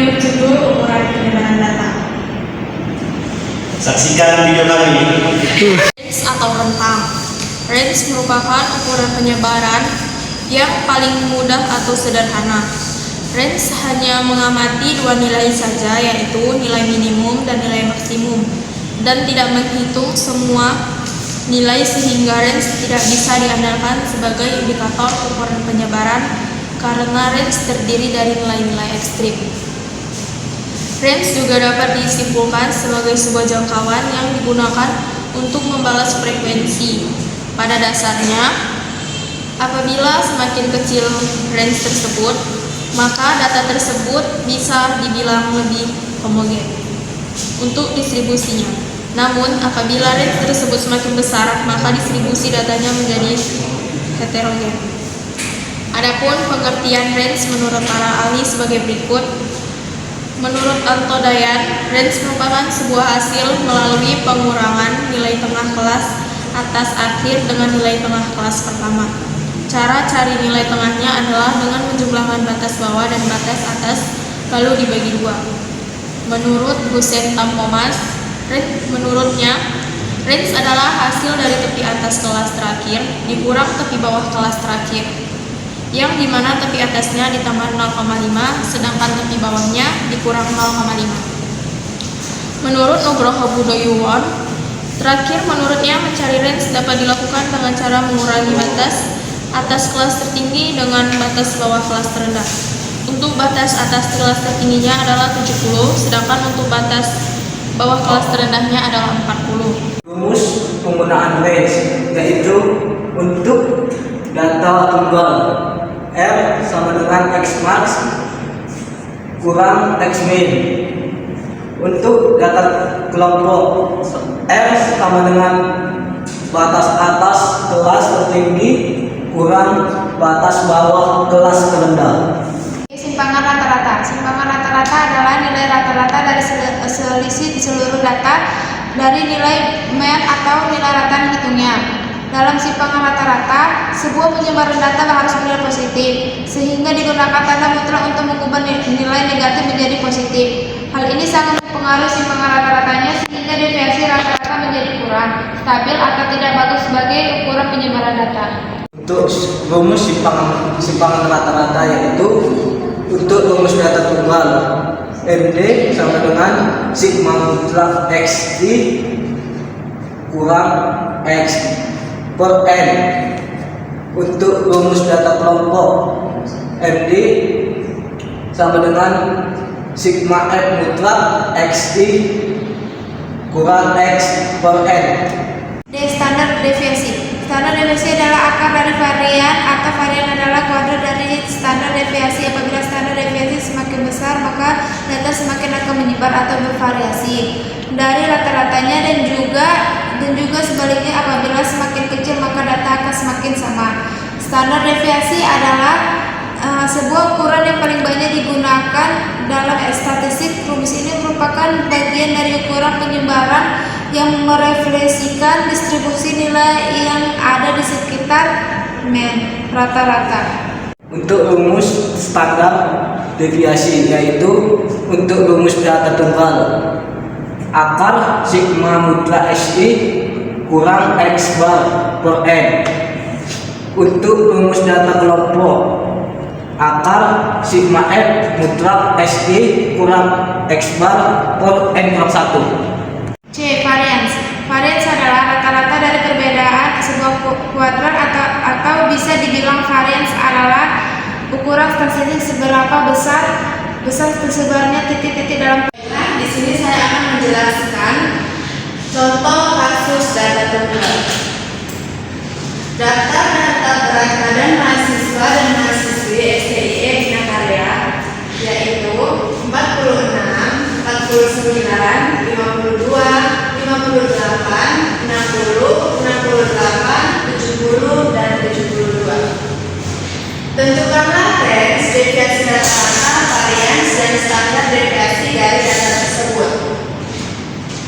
mengutip judul ukuran penyebaran data. Saksikan video kami. Range atau rentang. Range merupakan ukuran penyebaran yang paling mudah atau sederhana. Range hanya mengamati dua nilai saja, yaitu nilai minimum dan nilai maksimum, dan tidak menghitung semua nilai, sehingga range tidak bisa diandalkan sebagai indikator ukuran penyebaran karena range terdiri dari nilai-nilai ekstrim. Range juga dapat disimpulkan sebagai sebuah jangkauan yang digunakan untuk membalas frekuensi. Pada dasarnya, apabila semakin kecil range tersebut, maka data tersebut bisa dibilang lebih homogen untuk distribusinya. Namun, apabila range tersebut semakin besar, maka distribusi datanya menjadi heterogen. Adapun pengertian range menurut para ahli sebagai berikut. Menurut Anto Dayan, range merupakan sebuah hasil melalui pengurangan nilai tengah kelas atas akhir dengan nilai tengah kelas pertama. Cara cari nilai tengahnya adalah dengan menjumlahkan batas bawah dan batas atas lalu dibagi dua. Menurut Hussein Tampomas, menurutnya range adalah hasil dari tepi atas kelas terakhir dikurang tepi bawah kelas terakhir, yang dimana tepi atasnya ditambah 0,5 sedangkan tepi bawahnya dikurang 0,5. Menurut Nugroho Budoyuwon, terakhir menurutnya mencari range dapat dilakukan dengan cara mengurangi batas atas kelas tertinggi dengan batas bawah kelas terendah. Untuk batas atas kelas tertingginya adalah 70, sedangkan untuk batas bawah kelas terendahnya adalah 40. Rumus penggunaan range yaitu untuk data tunggal R sama dengan X max kurang X min. Untuk data kelompok R sama dengan batas atas kelas tertinggi kurang batas bawah kelas terendah. Simpangan rata-rata. Simpangan rata-rata adalah nilai rata-rata dari selisih seluruh data dari nilai mean atau nilai rata hitungnya. Dalam simpangan rata-rata, sebuah penyebaran data harus bernilai positif, sehingga digunakan tanda mutlak untuk mengubah nilai negatif menjadi positif. Hal ini sangat mempengaruhi simpangan rata-ratanya, sehingga deviasi rata-rata menjadi kurang stabil atau tidak bagus sebagai ukuran penyebaran data. Untuk rumus simpangan rata-rata yaitu untuk rumus data tunggal ND sama dengan sigma mutlak XI kurang X per N. Untuk rumus data kelompok MD sama dengan sigma F mutlak XI kurang X per N. Standar deviasi. Standar deviasi adalah akar dari varian atau varian adalah kuadrat dari standar deviasi. Apabila standar deviasi semakin besar, maka data semakin akan menyebar atau bervariasi dari rata-ratanya, dan juga sebaliknya, apabila semakin kecil maka data akan semakin sama. Standar deviasi adalah sebuah ukuran yang paling banyak digunakan dalam statistik. Rumus ini merupakan bagian dari ukuran penyebaran yang merefleksikan distribusi nilai yang ada di sekitar mean rata-rata. Untuk rumus standar deviasi yaitu untuk rumus data tunggal akar sigma mutlak XI kurang X bar per N. Untuk rumus data kelompok akar sigma F mutlak XI kurang X bar per N per 1. C. Varians. Varians adalah rata-rata dari perbedaan sebuah kuadrat atau bisa dibilang varians adalah ukuran statistik seberapa besar tersebarnya titik-titik dalam. Di sini saya akan menjelaskan contoh kasus data tunggal. Data berat badan mahasiswa dan mahasiswi STIE Bina Karya yaitu 46, 49, 52, 58, 60, 68, 70, dan 72. Tentukanlah range deviasi rata-rata, varians, dan standar deviasi dari data tersebut.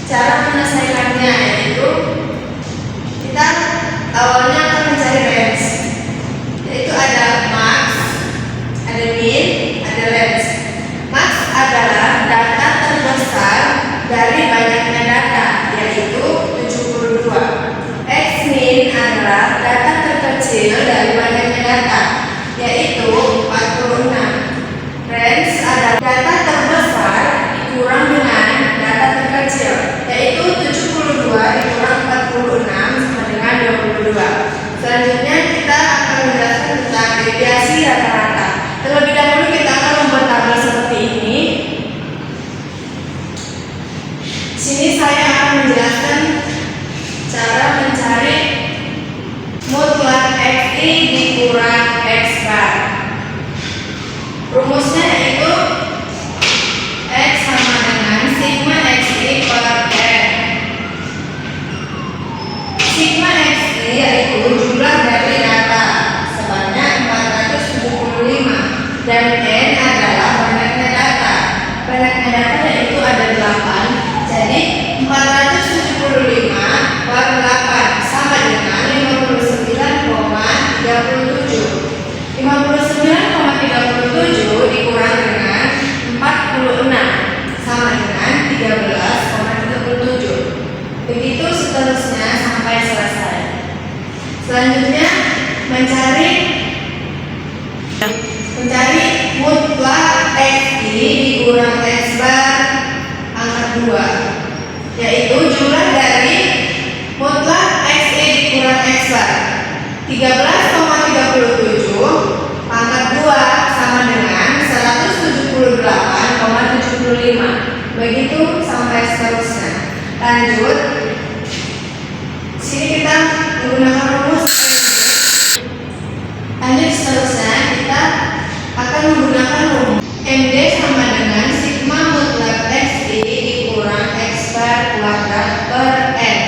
Cara menyelesaikannya yaitu kita awalnya akan mencari range, yaitu ada max, ada min, ada range. Max adalah Rumusnya yaitu X sama dengan sigma XI per N. Sigma XI yaitu jumlah dari data sebanyak 475 dan N adalah banyaknya data. Banyaknya data yaitu ada 8, jadi 475 per 8 sama dengan 59,37. 59,37 dikurang dengan 46 sama dengan 13,37. Begitu seterusnya sampai selesai. Selanjutnya mencari mutlak XI dikurang X bar angka 2, yaitu jumlah dari mutlak XI dikurang X bar 13,37 pangkat 2 sama dengan 178,75. Begitu sampai seterusnya. Lanjut. Sini kita menggunakan rumus lanjut seterusnya kita akan menggunakan rumus MD sama dengan sigma mutlak XI dikurang X bar kuadrat per N.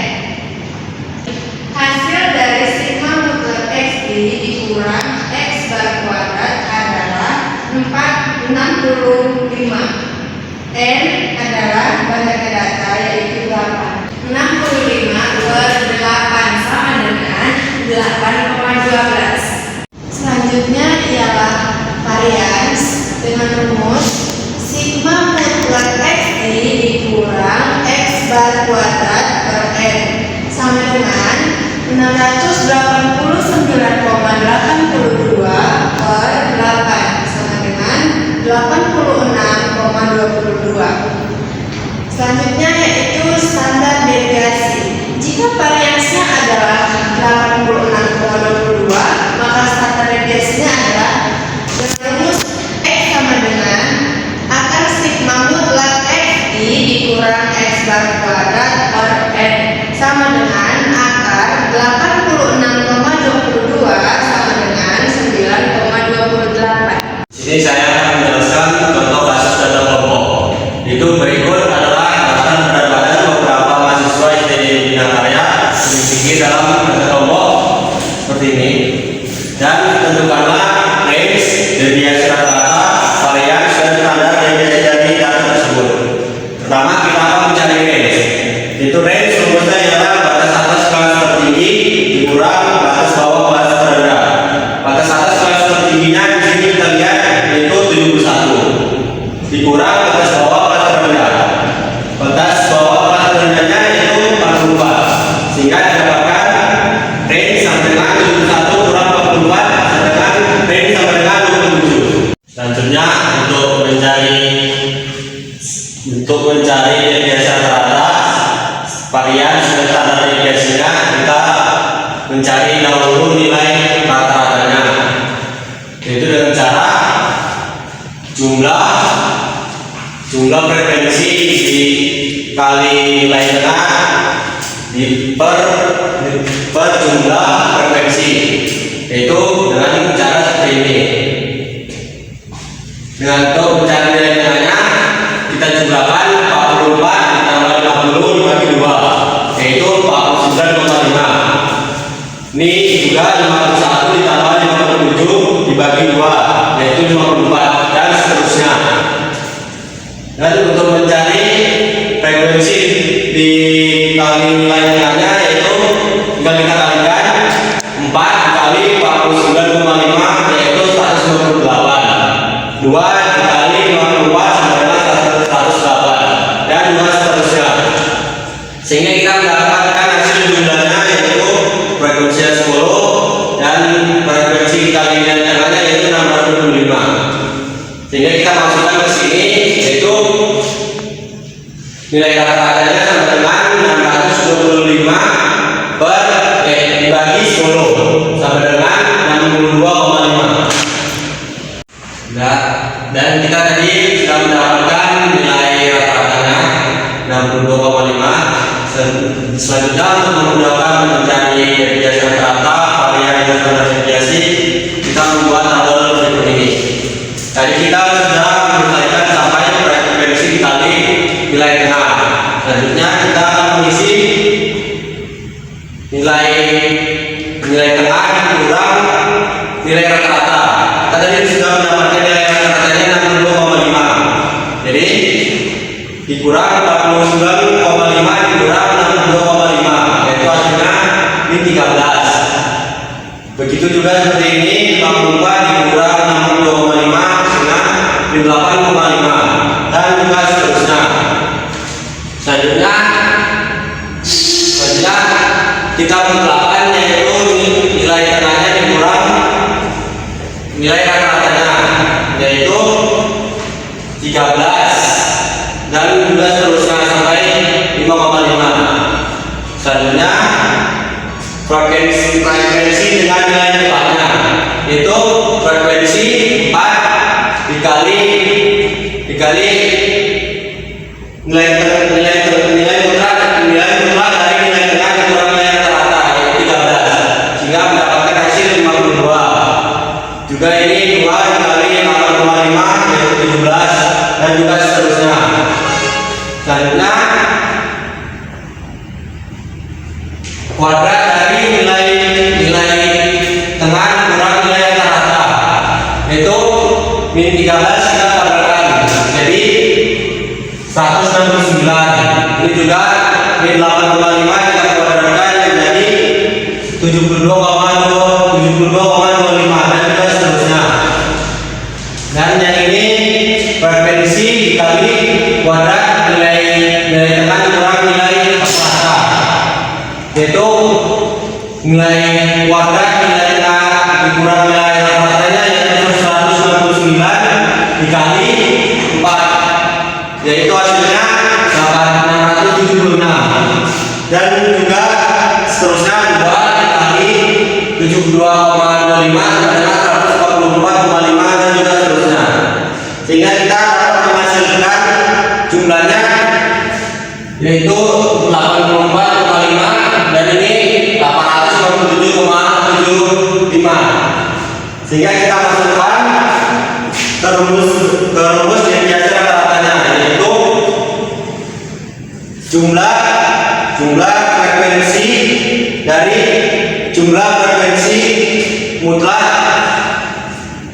Hasil dari sigma mutlak XI dikurang X bar kuadrat adalah 465. N adalah banyaknya data yaitu 8. 65 per 8 sama dengan 8,12. Selanjutnya ialah varians dengan rumus sigma mutlak XI dikurang X bar kuadrat per N sama dengan 689,82 per 8 sama dengan 86,22. Selanjutnya yaitu standar deviasi. Jika variansnya adalah 86,22, maka standar deviasinya adalah dengan rumus X sama dengan akar sigma mutlak XI dikurang X bar kuadrat per N sama dengan akar 86,22 sama dengan 9,28. Sini saya akan menjelaskan contoh kasus data kelompok. Itu berikut adalah daftar berat badan beberapa mahasiswa ITB Bina Karya Tinggi dalam data kelompok seperti ini. Dan tentukanlah range deviasi rata-rata, varians dan standar deviasi dari data tersebut. Pertama kita akan mencari range. Itu range rumusnya ialah batas atas kelas tertinggi dikurang batas bawah kelas terendah. Batas atas kelas tertingginya di sini kita lihat yaitu 71 dikurang batas bawah kelas terendah. Batas bawah kelas terendahnya yaitu 44, sehingga didapatkan range sama dengan 71 kurang 44 sama dengan range sama dengan 27. Selanjutnya untuk mencari deviasi rata-rata, varians dan standar deviasinya, kita mencari dahulu nilai rata-ratanya, yaitu dengan cara jumlah frekuensi dikali nilai tengah per jumlah frekuensi, yaitu dengan cara seperti ini. Dengan untuk mencari nilai tengahnya, kita jumlahkan 44 ditambah 50 dibagi 2, yaitu 49,5. Ini juga 51 ditambah 57 dibagi 2, yaitu 54, dan seterusnya. Dan untuk mencari frekuensi dikali nilai tengahnya, yaitu tinggal kita kalikan 4 dikali 49,5, yaitu 198. 2 dikali 54 sama dengan 108, dan 2 seterusnya. Sehingga kita mendapatkan hasil jumlahnya yaitu frekuensi 10 dan frekuensi dikali nilai tengahnya yaitu 625. Sehingga kita masukkan ke sini yaitu nilai rata-ratanya sama dengan 625 dibagi 10 sama dengan 62,5. Dan kita tadi sudah mendapatkan nilai rata-ratanya 62,5. Selanjutnya untuk memudahkan mencari deviasi rata-rata, varian dan standar deviasi, kita membuat tabel berikut ini. Tadi kita sudah menyelesaikan sampai frekuensi dikali nilai tengah. Selanjutnya kita akan mengisi nilai tengah kurang nilai rata-rata. Kita tadi sudah mendapatkan nilai rata-ratanya 62,5. Jadi dikurang 49,5 dikurang 62,5, yaitu hasilnya ini 13. Begitu juga seperti ini, 54 dikurang 62,5 hasilnya 58,5, dan juga seterusnya. Selanjutnya kita mutlakkan, yaitu nilai tengahnya dikurang nilai rata-ratanya, yaitu 13, dan juga seterusnya sampai 5,5. Selanjutnya frekuensi dengan nilai mutlaknya, yaitu frekuensi 4 dikali nilai mutlak dari nilai tengah dikurang nilai rata-rata, yaitu 13, sehingga mendapatkan hasil 52. Juga ini 2 dikali 8,5 yaitu 17, dan juga seterusnya. Selanjutnya kuadrat dari nilai tengah kurang nilai rata-rata, yaitu min 13 kita kuadratkan jadi 169. Ini juga min 8,5 kita kuadratkan jadi 72,25, dan juga seterusnya. Dan yang ini frekuensi dikali kuadrat nilai tengah kurang nilai rata-rata, yaitu nilai kuadrat nilai tengah dikurang nilai rata-ratanya, yaitu 169 dikali 4, yaitu hasilnya 676, dan juga seterusnya 2 dikali 72,25 adalah 144,5, dan juga seterusnya, sehingga kita dapat menghasilkan jumlahnya yaitu 84,5, dan ini 857,75, sehingga kita masukkan ke rumus deviasi rata-ratanya, yaitu jumlah frekuensi dari jumlah frekuensi mutlak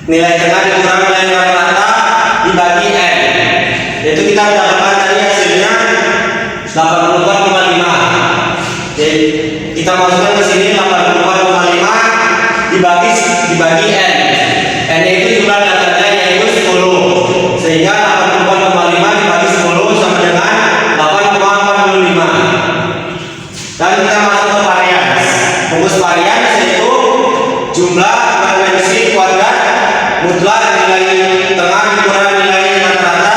nilai tengah dikurang nilai rata-rata dibagi n, yaitu kita mendapatkan tadi hasilnya 84,5. Jadi kita masukkan ke sini 84,5 dibagi n. N itu jumlah datanya yaitu 10, sehingga 84,5 dibagi 10 sama dengan 8,45. Dan kita masuk ke varians. Rumus varians yaitu jumlah frekuensi kuadrat mutlak nilai tengah dikurang nilai rata-rata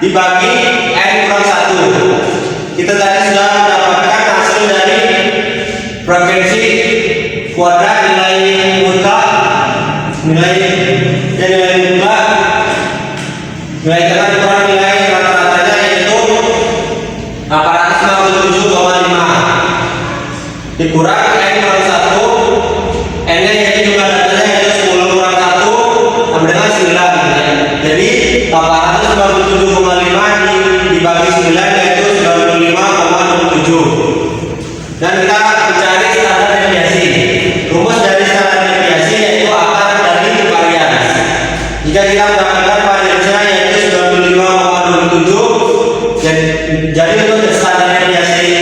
dibagi n kurang 1. Kita tadi sudah mendapatkan hasil dari frekuensi kuadrat nilai mutlak nilai tengah dikurang nilai rata-ratanya, yaitu 857,5 dikurang n kurang 1, n nya yaitu jumlah datanya yaitu 10 kurang 1 sama dengan 9. Jadi 897,5 dibagi 9 yaitu 95,27. Dan kita mencari standar deviasi. Rumus dari standar deviasi yaitu akar dari varians. Jika kita mendapatkan variansnya yaitu 95,27, jadi untuk standar deviasinya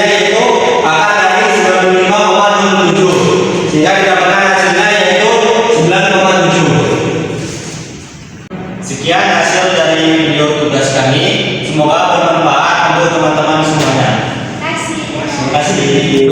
yaitu akar dari 95,27, sehingga didapatkan hasilnya yaitu 9,7. Sekian hasil dari video tugas kami. Semoga bermanfaat untuk teman-teman semuanya. Terima kasih. Terima kasih.